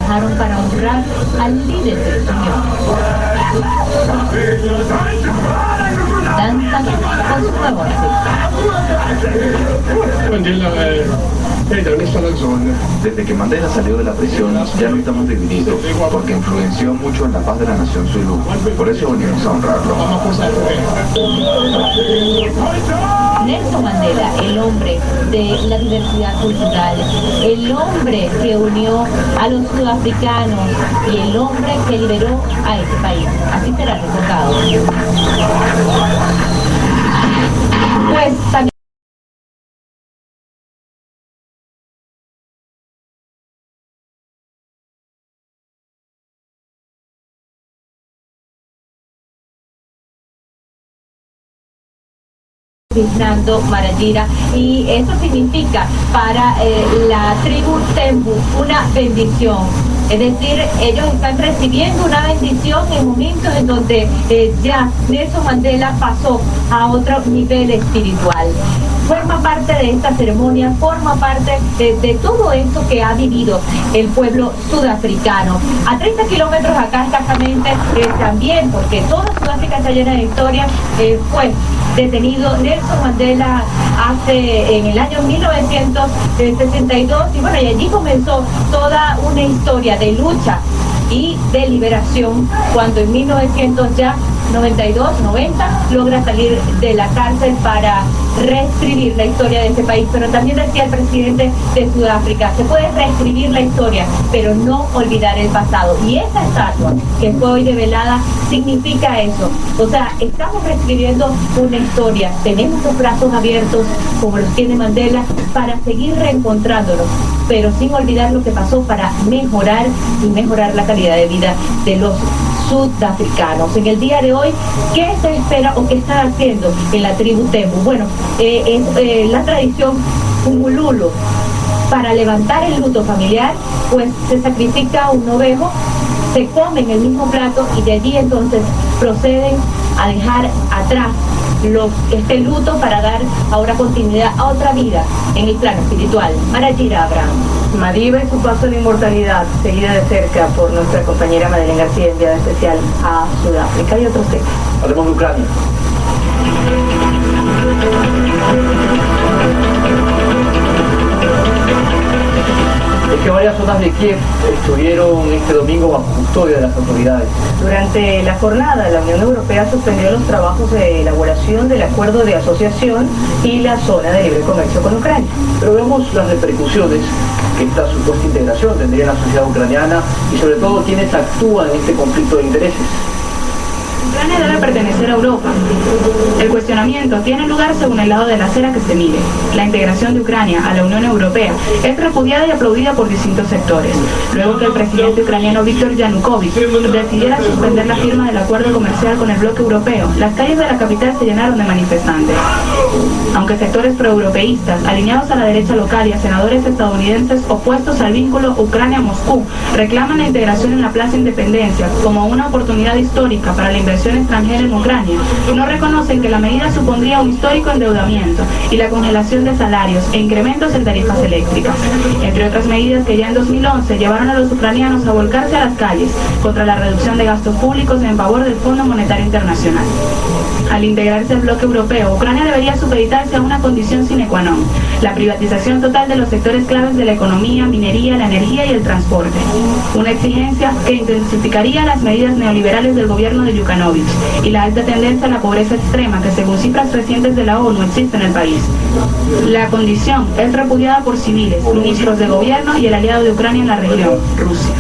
viajaron para honrar al líder de su unión. Danzan con su nuevo Desde que Mandela salió de la prisión ya no estamos divididos, porque influenció mucho en la paz de la nación Zulú. Por eso venimos a honrarlo. Nelson Mandela, el hombre de la diversidad cultural, el hombre que unió a los sudafricanos y el hombre que liberó a este país. Así será recordado. Pues también Fernando Marayira, y eso significa para la tribu Tembu una bendición. Es decir, ellos están recibiendo una bendición en momentos en donde ya Nelson Mandela pasó a otro nivel espiritual. Forma parte de esta ceremonia, forma parte de todo esto que ha vivido el pueblo sudafricano. A 30 kilómetros acá exactamente también, porque toda Sudáfrica está llena de historia, fue detenido Nelson Mandela en el año 1962 y bueno, y allí comenzó toda una historia de lucha y de liberación cuando en 1992-90 logra salir de la cárcel para reescribir la historia de este país. Pero también decía el presidente de Sudáfrica, se puede reescribir la historia, pero no olvidar el pasado. Y esa estatua que fue hoy develada significa eso. O sea, estamos reescribiendo una historia, tenemos los brazos abiertos como los tiene Mandela para seguir reencontrándonos, pero sin olvidar lo que pasó para mejorar la calidad de vida de los sudafricanos. En el día de hoy, ¿qué se espera o qué están haciendo en la tribu Tembu? Bueno, es la tradición Umululo. Para levantar el luto familiar, pues se sacrifica un ovejo, se come en el mismo plato y de allí entonces proceden a dejar atrás este luto para dar ahora continuidad a otra vida en el plano espiritual. Marayira Abraham. Madiba y su paso a la inmortalidad, seguida de cerca por nuestra compañera Madeleine García, enviada especial a Sudáfrica. Y otros temas. Hablemos de Ucrania. Es que varias zonas de Kiev estuvieron este domingo bajo custodia de las autoridades. Durante la jornada, la Unión Europea suspendió los trabajos de elaboración del acuerdo de asociación y la zona de libre comercio con Ucrania. Pero vemos las repercusiones que esta supuesta integración tendría en la sociedad ucraniana y sobre todo quienes actúan en este conflicto de intereses. Ucrania debe pertenecer a Europa. El cuestionamiento tiene lugar según el lado de la acera que se mire. La integración de Ucrania a la Unión Europea es repudiada y aplaudida por distintos sectores. Luego que el presidente ucraniano Viktor Yanukovych decidiera suspender la firma del acuerdo comercial con el bloque europeo, las calles de la capital se llenaron de manifestantes. Aunque sectores proeuropeístas, alineados a la derecha local y a senadores estadounidenses opuestos al vínculo Ucrania-Moscú, reclaman la integración en la Plaza Independencia como una oportunidad histórica para la inversión extranjera en Ucrania, no reconocen que la medida supondría un histórico endeudamiento y la congelación de salarios e incrementos en tarifas eléctricas, entre otras medidas que ya en 2011 llevaron a los ucranianos a volcarse a las calles contra la reducción de gastos públicos en favor del Fondo Monetario Internacional. Al integrarse al bloque europeo, Ucrania debería supeditarse a una condición sine qua non, la privatización total de los sectores claves de la economía, minería, la energía y el transporte, una exigencia que intensificaría las medidas neoliberales del gobierno de Yukhanovich y la alta tendencia a la pobreza extrema que según cifras recientes de la ONU existe en el país. La condición es repudiada por civiles, ministros de gobierno y el aliado de Ucrania en la región, Rusia.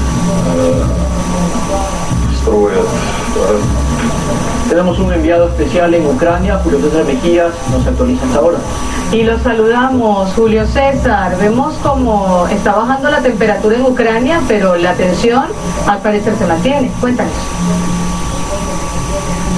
Tenemos un enviado especial en Ucrania, Julio César Mejías, nos actualiza hasta ahora. Y los saludamos, Julio César. Vemos cómo está bajando la temperatura en Ucrania, pero la tensión al parecer se mantiene. Cuéntanos.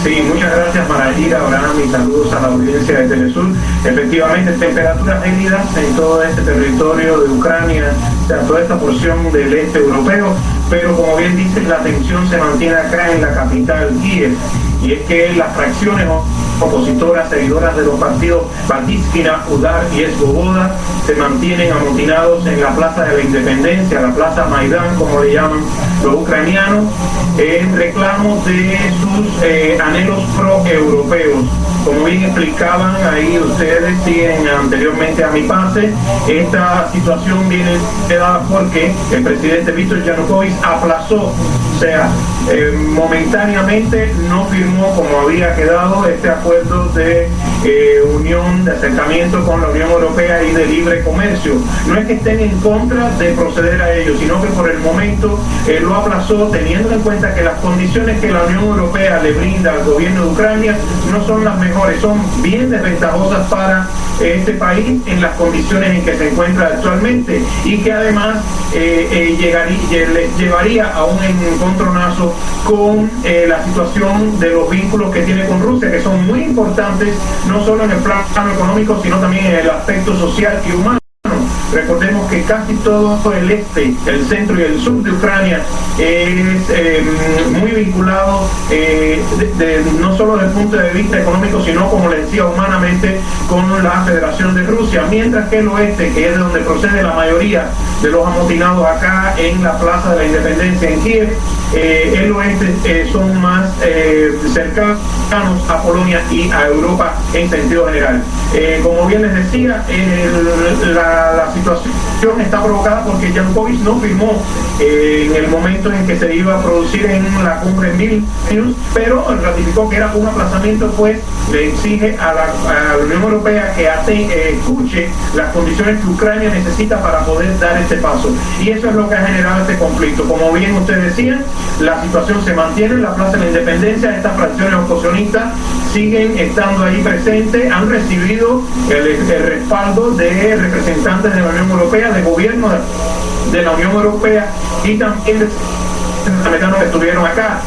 Sí, muchas gracias Marayira, Abraham, y saludos a la audiencia de Telesur. Efectivamente, temperaturas gélidas en todo este territorio de Ucrania, o sea, toda esta porción del este europeo, pero como bien dices, la tensión se mantiene acá en la capital Kiev, y es que las fracciones opositoras, seguidoras de los partidos Batiskina, Udar y Esvoboda se mantienen amotinados en la Plaza de la Independencia, la Plaza Maidán, como le llaman los ucranianos, en reclamo de sus anhelos pro-europeos. Como bien explicaban ahí ustedes, siguen anteriormente a mi pase, esta situación viene dada porque el presidente Víctor Yanukovych aplazó, o sea, momentáneamente no firmó como había quedado este acuerdo de unión, de acercamiento con la Unión Europea y de libre comercio. No es que estén en contra de proceder a ello, sino que por el momento lo aplazó, teniendo en cuenta que las condiciones que la Unión Europea le brinda al gobierno de Ucrania no son las mejores, son bien desventajosas para este país en las condiciones en que se encuentra actualmente, y que además llevaría a un encontronazo con la situación de los vínculos que tiene con Rusia, que son muy importantes no solo en el plano económico, sino también en el aspecto social y humano. Recordemos que casi todo el este, el centro y el sur de Ucrania es muy vinculado, no solo desde el punto de vista económico, sino, como les decía, humanamente con la Federación de Rusia, mientras que el oeste, que es de donde procede la mayoría de los amotinados acá en la Plaza de la Independencia en Kiev, el oeste son más cercanos a Polonia y a Europa en sentido general. Como bien les decía, la situación está provocada porque Yanukovych no firmó en el momento en que se iba a producir en la cumbre en Vilnius, pero ratificó que era un aplazamiento, pues le exige a la Unión Europea que escuche las condiciones que Ucrania necesita para poder dar este paso. Y eso es lo que ha generado este conflicto. Como bien ustedes decían, la situación se mantiene en la Plaza de la Independencia. Estas fracciones oposicionistas siguen estando ahí presentes, han recibido el respaldo de representantes de la Unión Europea, de gobierno de la Unión Europea y también de americanos que estuvieron acá.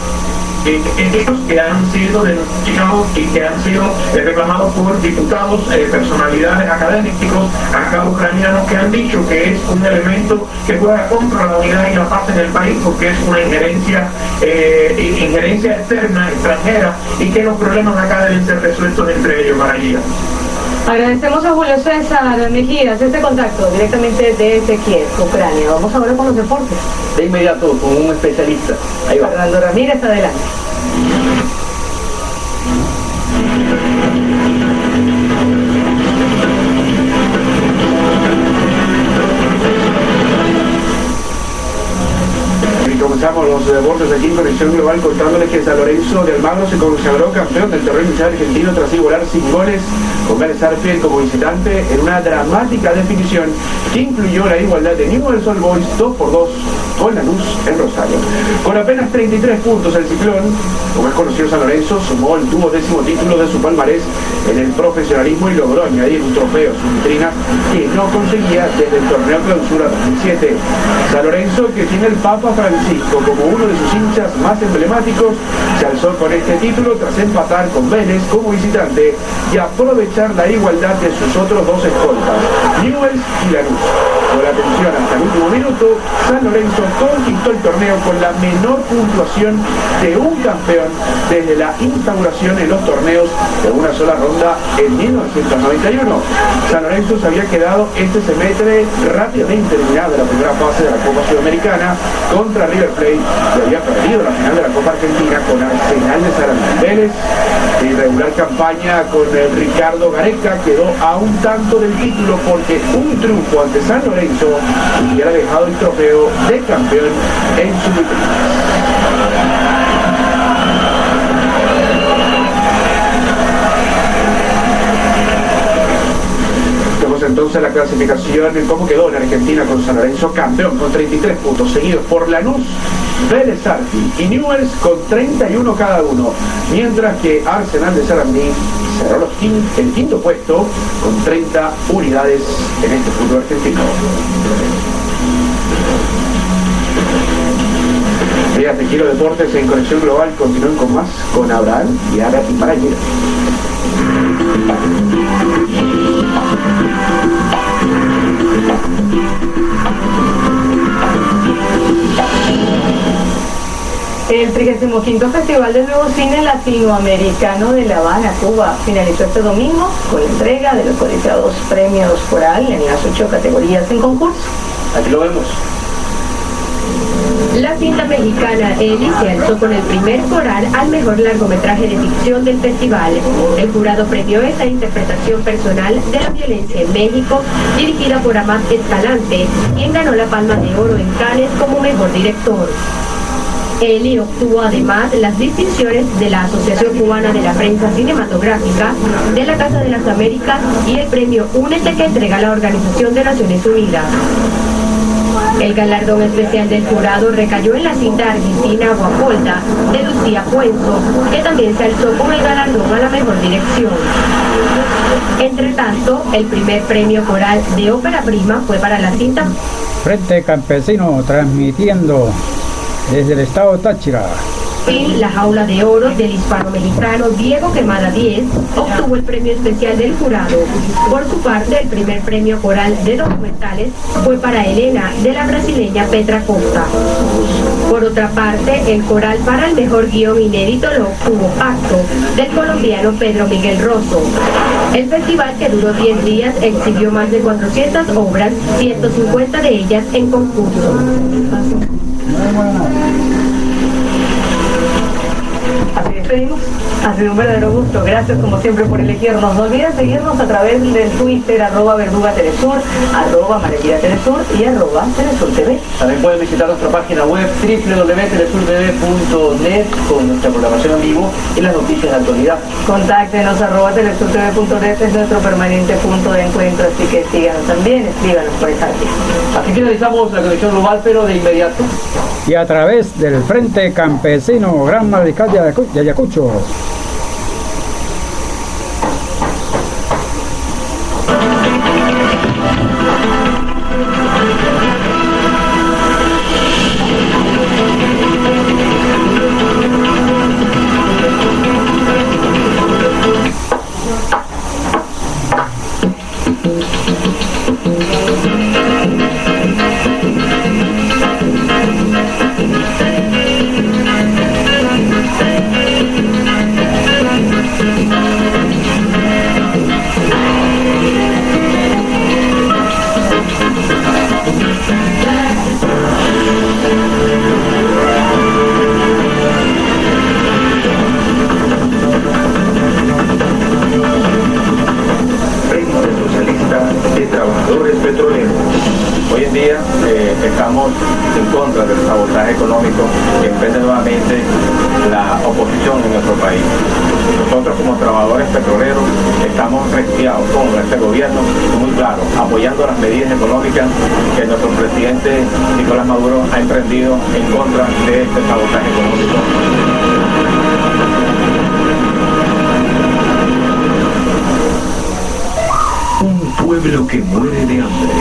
Ellos que han sido denunciados y que han sido reclamados por diputados, personalidades académicos acá ucranianos, que han dicho que es un elemento que juega contra la unidad y la paz en el país, porque es una injerencia externa, extranjera, y que los problemas acá deben ser resueltos entre ellos, María. Agradecemos a Julio César Mejías este contacto directamente desde Kiev, Ucrania. Vamos ahora con los deportes. De inmediato con un especialista. Ahí va. Fernando Ramírez, adelante. Comenzamos los deportes aquí en Conexión Global contándoles que San Lorenzo de Almagro se consagró campeón del torneo inicial argentino tras igualar 5 goles con Vélez Sarsfield como visitante en una dramática definición que incluyó la igualdad de Newell's Old Boys 2-2 con Lanús en Rosario. Con apenas 33 puntos, el Ciclón, como es conocido San Lorenzo, sumó el 12º título de su palmarés en el profesionalismo y logró añadir un trofeo a su vitrina que no conseguía desde el torneo Clausura 2007. San Lorenzo, que tiene el Papa Francisco como uno de sus hinchas más emblemáticos, se alzó con este título tras empatar con Vélez como visitante y aprovechar la igualdad de sus otros dos escoltas, Newell's y Lanús. Con la atención hasta el último minuto, San Lorenzo conquistó el torneo con la menor puntuación de un campeón desde la instauración en los torneos de una sola ronda en 1991. San Lorenzo se había quedado este semestre rápidamente eliminado de la primera fase de la Copa Sudamericana contra River Plate y había perdido la final de la Copa Argentina con Arsenal de Sarandí. Vélez, de irregular campaña con Ricardo Gareca, quedó a un tanto del título porque un triunfo ante San Lorenzo hubiera dejado el trofeo de campeón en su vitrina. Entonces la clasificación, cómo quedó en Argentina con San Lorenzo campeón con 33 puntos, seguidos por Lanús, Vélez Sarsfield y Newell's con 31 cada uno, mientras que Arsenal de Sarandí cerró el quinto puesto con 30 unidades en este fútbol argentino. Días de Giro Deportes en Conexión Global continúen con más, con Abraham y Ara y Parayera. El 35º Festival del Nuevo Cine Latinoamericano de La Habana, Cuba, finalizó este domingo con la entrega de los codiciados premios Coral en las 8 categorías en concurso. Aquí lo vemos. La cinta mexicana Eli se alzó con el primer Coral al mejor largometraje de ficción del festival. El jurado premió esa interpretación personal de la violencia en México, dirigida por Amat Escalante, quien ganó la Palma de Oro en Cannes como mejor director. Eli obtuvo además las distinciones de la Asociación Cubana de la Prensa Cinematográfica, de la Casa de las Américas y el premio Únete que entrega la Organización de Naciones Unidas. El galardón especial del jurado recayó en la cinta argentina Guapolda de Lucía Puenzo, que también se alzó con el galardón a la mejor dirección. Entre tanto, el primer premio Coral de ópera prima fue para la cinta Frente Campesino, transmitiendo desde el estado Táchira. La Jaula de Oro del hispano-mexicano Diego Quemada 10 obtuvo el premio especial del jurado. Por su parte, el primer premio Coral de documentales fue para Elena, de la brasileña Petra Costa. Por otra parte, el Coral para el mejor guión inédito lo obtuvo Pacto, del colombiano Pedro Miguel Rosso. El festival, que duró 10 días, exhibió más de 400 obras, 150 de ellas en concurso. Así despedimos. Ha sido un verdadero gusto. Gracias como siempre por elegirnos. No olviden seguirnos a través del Twitter @VerdugaTelesur, @Maraquilla-Telesur y @TelesurTV. También pueden visitar nuestra página web www.telesurtv.net con nuestra programación en vivo y las noticias de actualidad. Contáctenos @telesurtv.net, es nuestro permanente punto de encuentro, así que síganos también, escríbanos por esa vía. Así finalizamos la conexión global, pero de inmediato. Y a través del Frente Campesino Gran Mariscal de Ayacucho. Estamos en contra del sabotaje económico que emprende nuevamente la oposición en nuestro país. Nosotros como trabajadores petroleros estamos resfriados contra este gobierno, muy claro, apoyando las medidas económicas que nuestro presidente Nicolás Maduro ha emprendido en contra de este sabotaje económico. Un pueblo que muere de hambre.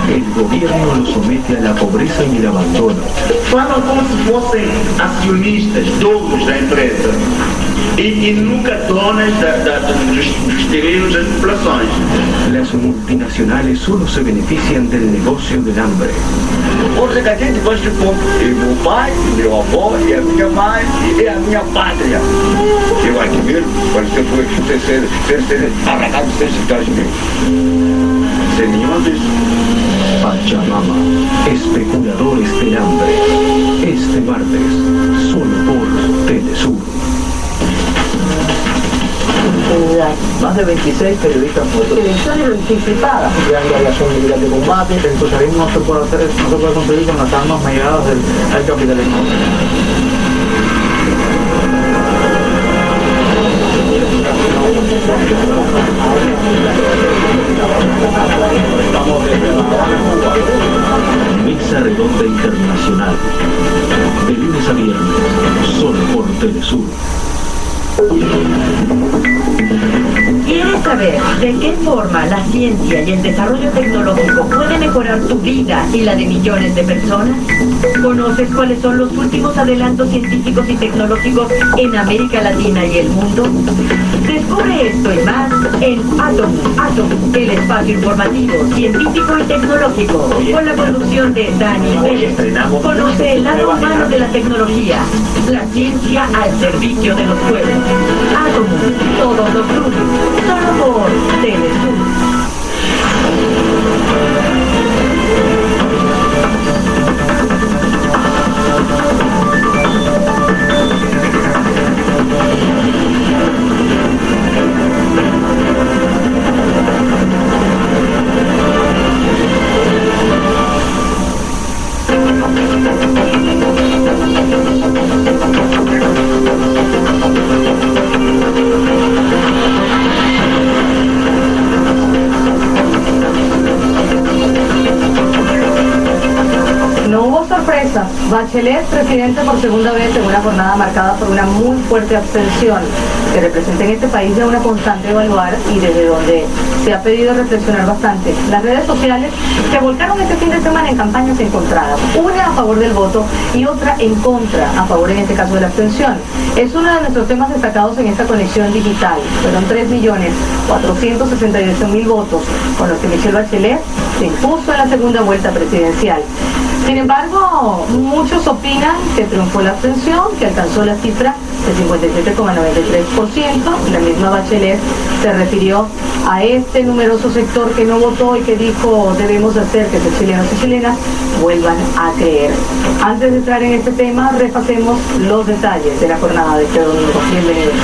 El gobierno lo somete a la pobreza y el abandono. Falam como se fossem acionistas, donos da empresa e nunca donas dos terrenos das populações. Las multinacionales solo se benefician del negocio del hambre. Hoje que a gente gosta de fome. E meu pai, e meu avô, e a minha mãe, e a minha pátria. Eu admiro quando você foi ser arrancado de 6 mil. Sem nenhuma vez. Pachamama, especuladores del hambre. Este martes, solo por Telesur. Más de 26 periodistas muertos. Elecciones anticipadas. Ya hay aviación militar de combate, el socialismo no se puede conseguir con las armas mediadas al capitalismo. Mesa Redonda Internacional. De lunes a viernes, solo por Telesur. ¿Quieres saber de qué forma la ciencia y el desarrollo tecnológico puede mejorar tu vida y la de millones de personas? ¿Conoces cuáles son los últimos adelantos científicos y tecnológicos en América Latina y el mundo? Descubre esto y más en Atom, el espacio informativo, científico y tecnológico, con la conducción de Dani Pérez. Conoce el lado humano de la tecnología, la ciencia al servicio de los pueblos. Atom, todos los lunes, solo por Telesur. No hubo sorpresas. Bachelet, presidente por segunda vez en una jornada marcada por una muy fuerte abstención, que representa en este país ya una constante evaluar y desde donde se ha pedido reflexionar bastante. Las redes sociales se volcaron este fin de semana en campañas encontradas, una a favor del voto y otra en contra, a favor en este caso de la abstención. Es uno de nuestros temas destacados en esta conexión digital. Fueron 3.468.000 votos con los que Michelle Bachelet se impuso en la segunda vuelta presidencial. Sin embargo, muchos opinan que triunfó la abstención, que alcanzó la cifra de 57,93%. La misma Bachelet se refirió a este numeroso sector que no votó y que dijo debemos hacer que los chilenos y chilenas vuelvan a creer. Antes de entrar en este tema, repasemos los detalles de la jornada de este domingo. Bienvenidos.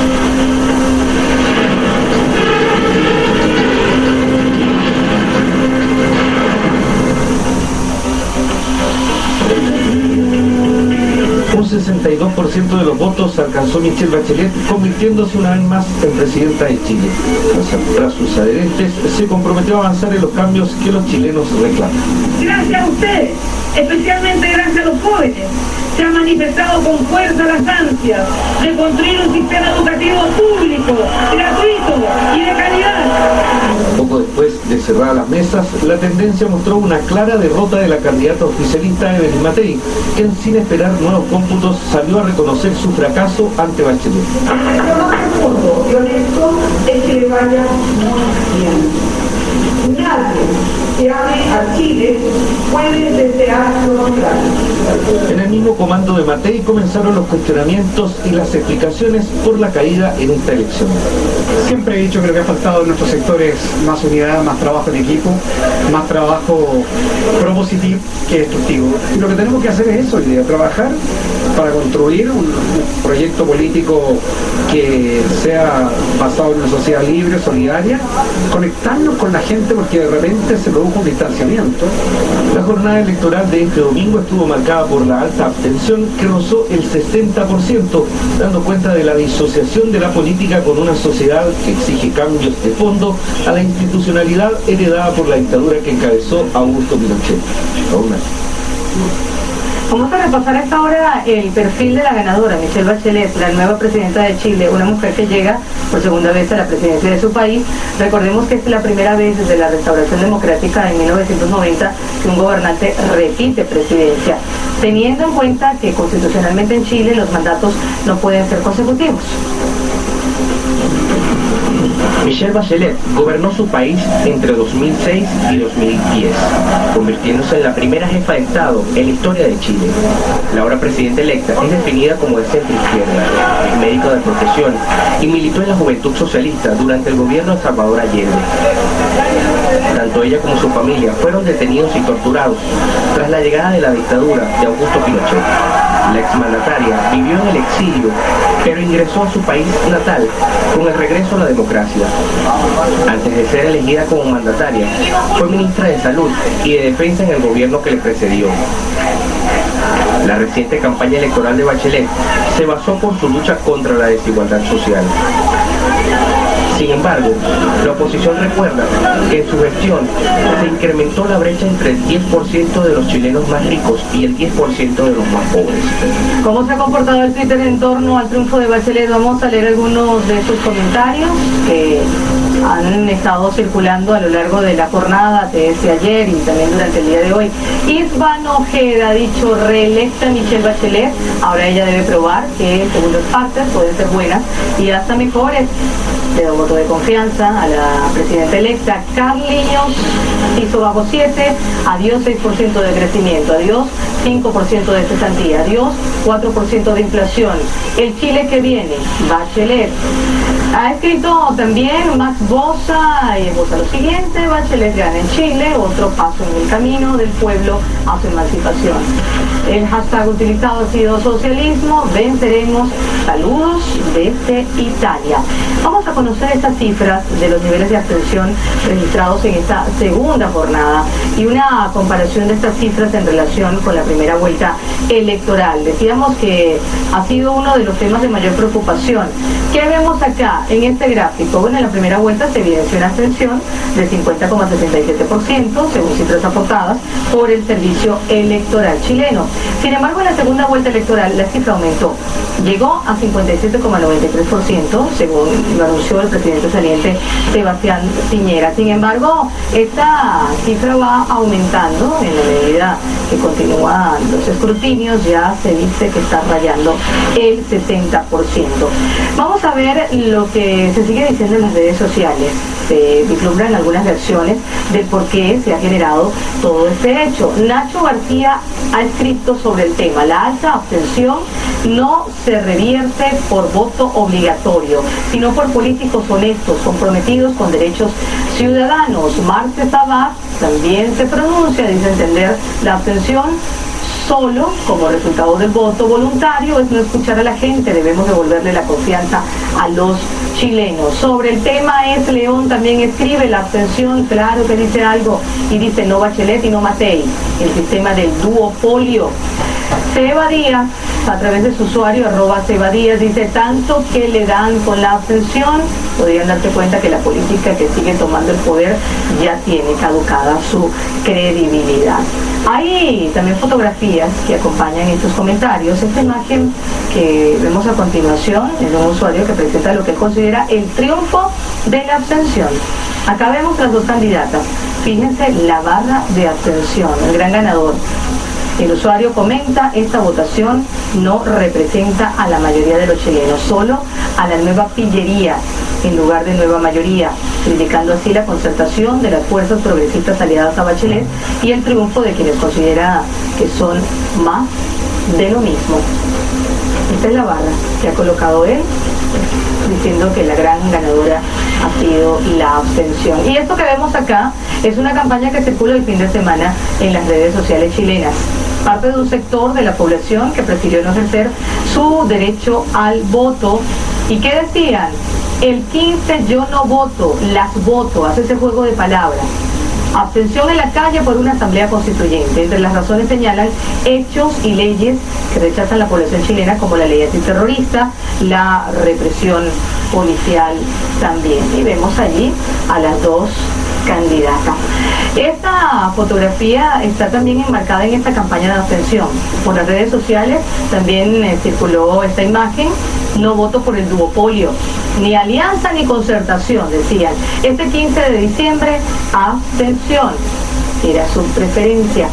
Un 62% de los votos alcanzó Michelle Bachelet, convirtiéndose una vez más en presidenta de Chile. Tras sus adherentes, se comprometió a avanzar en los cambios que los chilenos reclaman. Gracias a ustedes, especialmente gracias a los jóvenes, se han manifestado con fuerza las ansias de construir un sistema educativo público, gratuito y de calidad. Poco después de cerrar las mesas, la tendencia mostró una clara derrota de la candidata oficialista Evelyn Matei, quien sin esperar nuevos cómputos salió a reconocer su fracaso ante Bachelet. Lo más profundo y honesto es que le vaya muy bien. Nadie que ame a Chile puede desear lo contrario. En el mismo comando de Matei comenzaron los cuestionamientos y las explicaciones por la caída en esta elección. Siempre he dicho que lo que ha faltado en nuestros sectores más unidad, más trabajo en equipo, más trabajo propositivo que destructivo. Y lo que tenemos que hacer es eso, trabajar para construir un proyecto político que sea basado en una sociedad libre, solidaria, conectarnos con la gente porque de repente se produjo un distanciamiento. La jornada electoral de este domingo estuvo marcada por la alta abstención que rozó el 60%, dando cuenta de la disociación de la política con una sociedad que exige cambios de fondo a la institucionalidad heredada por la dictadura que encabezó Augusto Pinochet. Vamos a repasar a esta hora el perfil de la ganadora, Michelle Bachelet, la nueva presidenta de Chile, una mujer que llega por segunda vez a la presidencia de su país. Recordemos que es la primera vez desde la restauración democrática en 1990 que un gobernante repite presidencia, teniendo en cuenta que constitucionalmente en Chile los mandatos no pueden ser consecutivos. Michelle Bachelet gobernó su país entre 2006 y 2010, convirtiéndose en la primera jefa de Estado en la historia de Chile. La ahora presidenta electa es definida como de centro izquierda, es médico de profesión y militó en la Juventud Socialista durante el gobierno de Salvador Allende. Tanto ella como su familia fueron detenidos y torturados tras la llegada de la dictadura de Augusto Pinochet. La exmandataria vivió en el exilio, pero ingresó a su país natal con el regreso a la democracia. Antes de ser elegida como mandataria, fue ministra de Salud y de Defensa en el gobierno que le precedió. La reciente campaña electoral de Bachelet se basó por su lucha contra la desigualdad social. Sin embargo, la oposición recuerda que en su gestión se incrementó la brecha entre el 10% de los chilenos más ricos y el 10% de los más pobres. ¿Cómo se ha comportado el Twitter en torno al triunfo de Bachelet? Vamos a leer algunos de sus comentarios que han estado circulando a lo largo de la jornada, desde ayer y también durante el día de hoy. Iván Ojeda ha dicho: reelecta Michelle Bachelet, ahora ella debe probar que según las partes pueden ser buenas y hasta mejores. Le da un voto de confianza a la presidenta electa. Carliños hizo bajo 7, adiós 6% de crecimiento, adiós 5% de cesantía, adiós 4% de inflación. El Chile que viene, Bachelet. Ha escrito también Max Boza y Boza lo siguiente: Bachelet gana en Chile, otro paso en el camino del pueblo a su emancipación. El hashtag utilizado ha sido socialismo, venceremos, saludos desde Italia. Vamos a conocer estas cifras de los niveles de abstención registrados en esta segunda jornada y una comparación de estas cifras en relación con la primera vuelta electoral. Decíamos que ha sido uno de los temas de mayor preocupación. ¿Qué vemos acá en este gráfico? Bueno, en la primera vuelta se evidenció una abstención de 50,67% según cifras aportadas por el Servicio Electoral chileno. Sin embargo, en la segunda vuelta electoral la cifra aumentó. Llegó a 57,93% según lo anunció el presidente saliente Sebastián Piñera. Sin embargo, esta cifra va aumentando en la medida que continúan los escrutinios. Ya se dice que está rayando el 60%. Vamos a ver lo que se sigue diciendo en las redes sociales. Se vislumbran algunas reacciones del por qué se ha generado todo este hecho. Nacho García ha escrito sobre el tema: la alta abstención no se revierte por voto obligatorio, sino por políticos honestos, comprometidos con derechos ciudadanos. Marce Sabat también se pronuncia, dice entender la abstención solo como resultado del voto voluntario es no escuchar a la gente, debemos devolverle la confianza a los chilenos. Sobre el tema Es León también escribe: la abstención, claro que dice algo, y dice no Bachelet y no Matei, el sistema del duopolio. Seba Díaz, a través de su usuario @Seba Díaz, dice: tanto que le dan con la abstención, podrían darse cuenta que la política que sigue tomando el poder ya tiene caducada su credibilidad. Hay también fotografías que acompañan estos comentarios. Esta imagen que vemos a continuación es de un usuario que presenta lo que él considera el triunfo de la abstención. Acá vemos las dos candidatas. Fíjense la barra de abstención, el gran ganador. El usuario comenta: esta votación no representa a la mayoría de los chilenos, solo a la nueva pillería en lugar de nueva mayoría, criticando así la concertación de las fuerzas progresistas aliadas a Bachelet y el triunfo de quienes considera que son más de lo mismo. Esta es la barra que ha colocado él, diciendo que la gran ganadora ha sido la abstención. Y esto que vemos acá es una campaña que circula el fin de semana en las redes sociales chilenas. Parte de un sector de la población que prefirió no ejercer su derecho al voto. ¿Y qué decían? El 15 yo no voto, las voto. Hace ese juego de palabras. Abstención en la calle por una asamblea constituyente. Entre las razones señalan hechos y leyes que rechazan la población chilena, como la ley antiterrorista, la represión policial también. Y vemos allí a las dos candidatas. Esta fotografía está también enmarcada en esta campaña de abstención. Por las redes sociales también circuló esta imagen: no voto por el duopolio, ni alianza ni concertación, decían. Este 15 de diciembre, abstención, era su preferencia.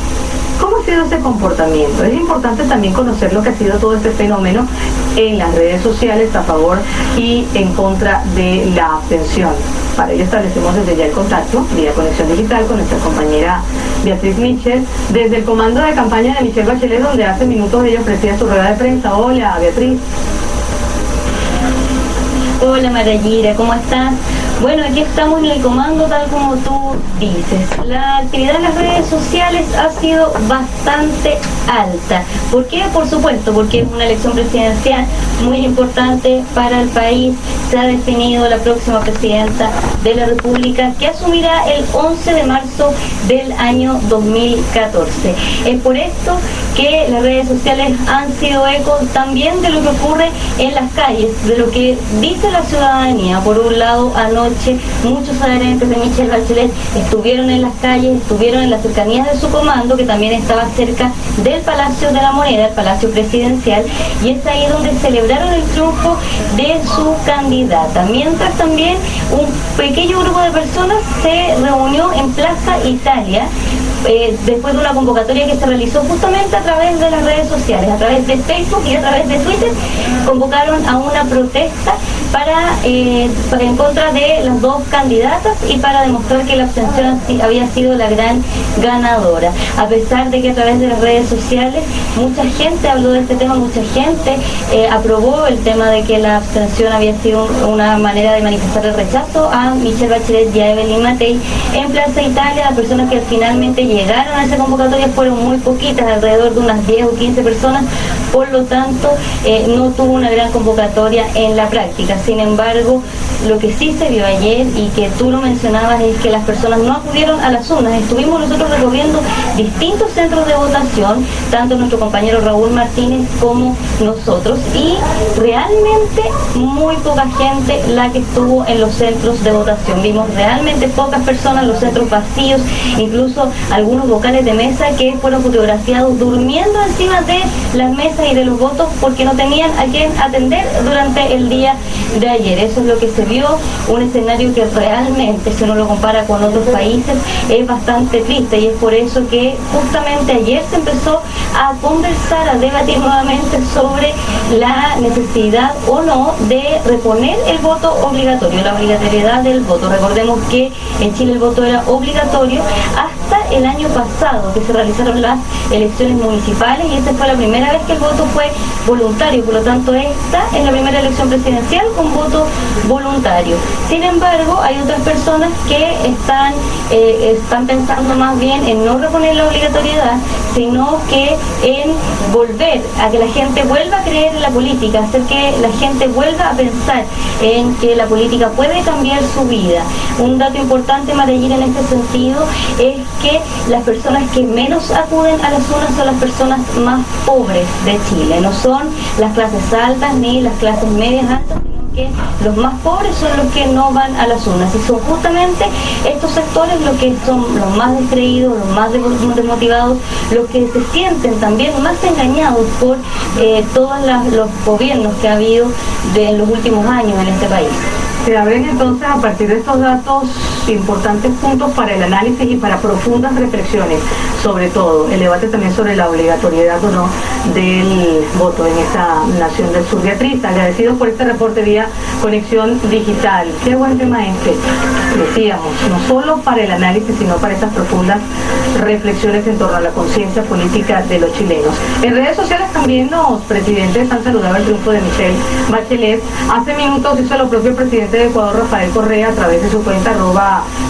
¿Cómo ha sido ese comportamiento? Es importante también conocer lo que ha sido todo este fenómeno en las redes sociales a favor y en contra de la abstención. Para ello establecemos desde ya el contacto vía conexión digital con nuestra compañera Beatriz Mitchell desde el comando de campaña de Michelle Bachelet, donde hace minutos ella ofrecía su rueda de prensa. Hola, Beatriz. Hola Marayira, ¿cómo estás? Bueno, aquí estamos en el comando tal como tú dices. La actividad en las redes sociales ha sido bastante alta. ¿Por qué? Por supuesto, porque es una elección presidencial muy importante para el país. Se ha definido la próxima presidenta de la República, que asumirá el 11 de marzo del año 2014. Es por esto que que las redes sociales han sido eco también de lo que ocurre en las calles, de lo que dice la ciudadanía. Por un lado, anoche muchos adherentes de Michelle Bachelet estuvieron en las calles, estuvieron en las cercanías de su comando, que también estaba cerca del Palacio de la Moneda, el Palacio Presidencial, y es ahí donde celebraron el triunfo de su candidata. Mientras también un pequeño grupo de personas se reunió en Plaza Italia, después de una convocatoria que se realizó justamente a través de las redes sociales, a través de Facebook y a través de Twitter. Convocaron a una protesta en contra de las dos candidatas y para demostrar que la abstención había sido la gran ganadora. A pesar de que a través de las redes sociales mucha gente habló de este tema, mucha gente aprobó el tema de que la abstención había sido una manera de manifestar el rechazo a Michelle Bachelet y a Evelyn Matei. En Plaza Italia, las personas que finalmente llegaron a esa convocatoria fueron muy poquitas, alrededor de unas 10 o 15 personas, por lo tanto no tuvo una gran convocatoria en la práctica. Sin embargo, lo que sí se vio ayer y que tú lo mencionabas es que las personas no acudieron a las urnas. Estuvimos nosotros recorriendo distintos centros de votación, tanto nuestro compañero Raúl Martínez como nosotros, y realmente muy poca gente la que estuvo en los centros de votación. Vimos realmente pocas personas, los centros vacíos, incluso algunos vocales de mesa que fueron fotografiados durmiendo encima de las mesas y de los votos porque no tenían a quién atender durante el día de ayer. Eso es lo que se vio, un escenario que realmente, si uno lo compara con otros países, es bastante triste, y es por eso que justamente ayer se empezó a conversar, a debatir nuevamente sobre la necesidad o no de reponer el voto obligatorio, la obligatoriedad del voto. Recordemos que en Chile el voto era obligatorio hasta el año pasado, que se realizaron las elecciones municipales, y esta fue la primera vez que el voto fue voluntario. Por lo tanto, esta es la primera elección presidencial con voto voluntario. Sin embargo, hay otras personas que están pensando más bien en no reponer la obligatoriedad, sino que en volver a que la gente vuelva a creer en la política, hacer que la gente vuelva a pensar en que la política puede cambiar su vida. Un dato importante, Marayir, en este sentido, es que las personas que menos acuden a las urnas son las personas más pobres de Chile. No son las clases altas ni las clases medias altas, que los más pobres son los que no van a las urnas, y son justamente estos sectores los que son los más descreídos, los más desmotivados, los que se sienten también más engañados por todos los gobiernos que ha habido en los últimos años en este país. Se abren entonces, a partir de estos datos, importantes puntos para el análisis y para profundas reflexiones, sobre todo el debate también sobre la obligatoriedad o no del voto en esta nación del sur. Beatriz, agradecidos por este reporte vía Conexión Digital. Qué buen tema este, decíamos, no solo para el análisis, sino para estas profundas reflexiones en torno a la conciencia política de los chilenos. En redes sociales también los presidentes han saludado el triunfo de Michelle Bachelet. Hace minutos hizo lo propio el presidente de Ecuador, Rafael Correa, a través de su cuenta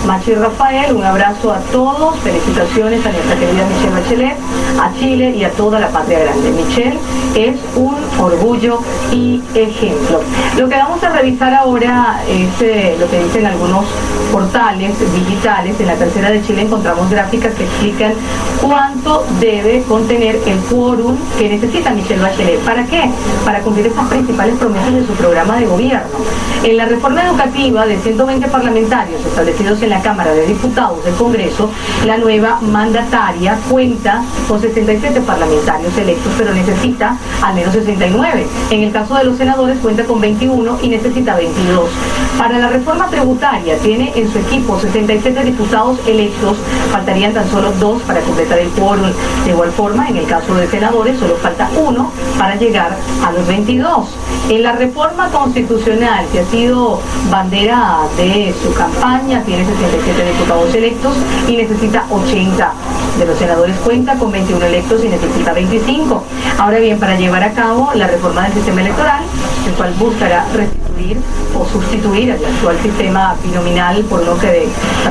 @MachiRafael. Un abrazo a todos, felicitaciones a nuestra querida Michelle Bachelet, a Chile y a toda la patria grande. Michelle es un orgullo y ejemplo. Lo que vamos a revisar ahora es lo que dicen algunos portales digitales. En la Tercera de Chile encontramos gráficas que explican cuánto debe contener el quórum que necesita Michelle Bachelet. ¿Para qué? Para cumplir esas principales promesas de su programa de gobierno. En la reforma educativa de 120 parlamentarios establecidos en la Cámara de Diputados del Congreso, la nueva mandataria cuenta con 67 parlamentarios electos, pero necesita al menos 69. En el caso de los senadores cuenta con 21 y necesita 22. Para la reforma tributaria tiene en su equipo 67 diputados electos, faltarían tan solo 2 para completar el quórum. De igual forma, en el caso de senadores solo falta 1 para llegar a los 22. En la reforma constitucional, que ha sido bandera de su campaña, tiene 67 diputados electos y necesita 80. De los senadores cuenta con 21 electos y necesita 25. Ahora bien, para llevar a cabo la reforma del sistema electoral, el cual buscará restituir aplaudir o sustituir al actual sistema binominal por uno que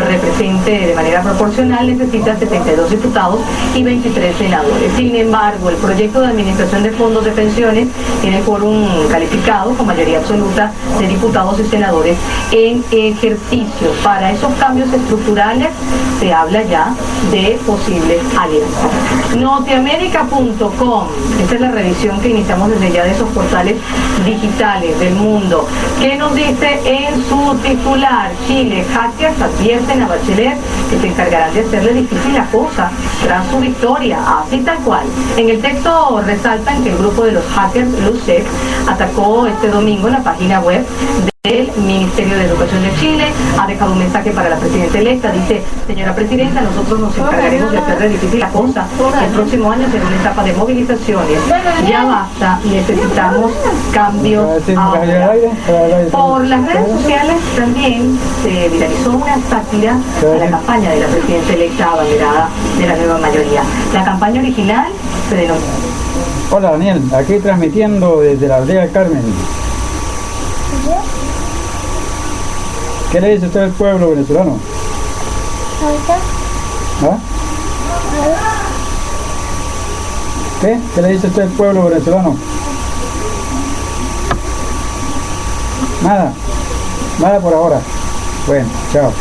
represente de manera proporcional, necesita 72 diputados y 23 senadores. Sin embargo, el proyecto de administración de fondos de pensiones tiene quórum calificado con mayoría absoluta de diputados y senadores en ejercicio. Para esos cambios estructurales se habla ya de posibles alianzas. Notiamérica.com, esta es la revisión que iniciamos desde ya de esos portales digitales del mundo. ¿Qué nos dice en su titular? Chile, hackers advierten a Bachelet que se encargarán de hacerle difícil la cosa tras su victoria, así tal cual. En el texto resaltan que el grupo de los hackers LUCEF atacó este domingo la página web del Ministerio de Educación de Chile, ha dejado un mensaje para la presidenta electa, dice: señora presidenta, nosotros nos encargaremos de hacerle difícil la cosa, el próximo año será una etapa de movilizaciones, ya basta, necesitamos cambios ahora. Por las redes sociales también se viralizó una sátira a la campaña de la presidenta electa abanderada de la nueva mayoría. La campaña original se denominó. Hola Daniel, aquí transmitiendo desde la aldea del Carmen. ¿Qué le dice usted al pueblo venezolano? ¿Ah? ¿Qué? ¿Qué le dice usted al pueblo venezolano? Nada. Nada por ahora. Bueno, chao.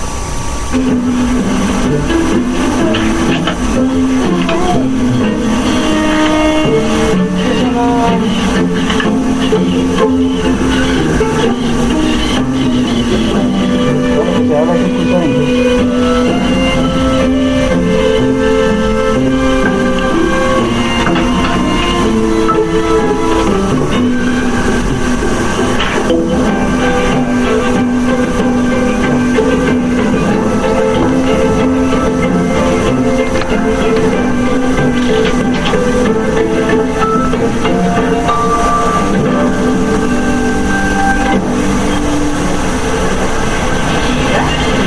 Se habla aquí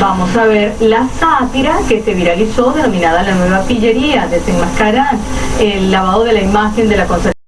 Vamos a ver la sátira que se viralizó denominada La Nueva Pillería. Desenmascaran el lavado de la imagen de la conservación